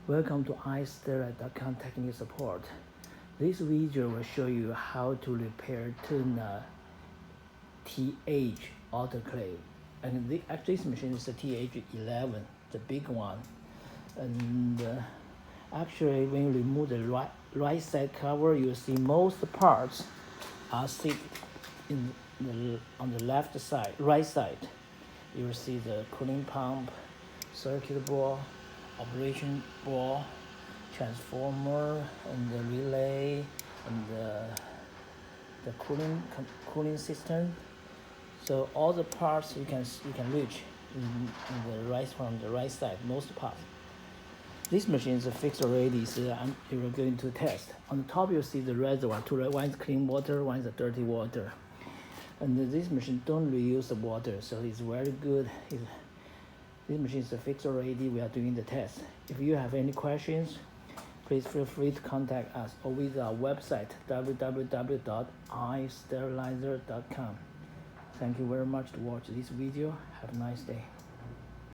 Welcome to iSterilize.com technical support. This video will show you how to repair Tuttnauer T-Edge autoclave. And actually this machine is the T-Edge 11, the big one. And actually when you remove the right side cover, you see most parts are sit on the left side, right side. You will see the cooling pump, circuit board, operation board, transformer, and the relay, and the cooling system. So all the parts you can reach in the right from the right side, most parts. This machine is fixed already, so you're going to test. On the top you see the reservoir, one is clean water, one is dirty water. And this machine don't reuse the water, so it's very good. This machine is fixed already. We are doing the test. If you have any questions, please feel free to contact us or visit our website www.isterilizer.com. Thank you very much to watch this video. Have a nice day.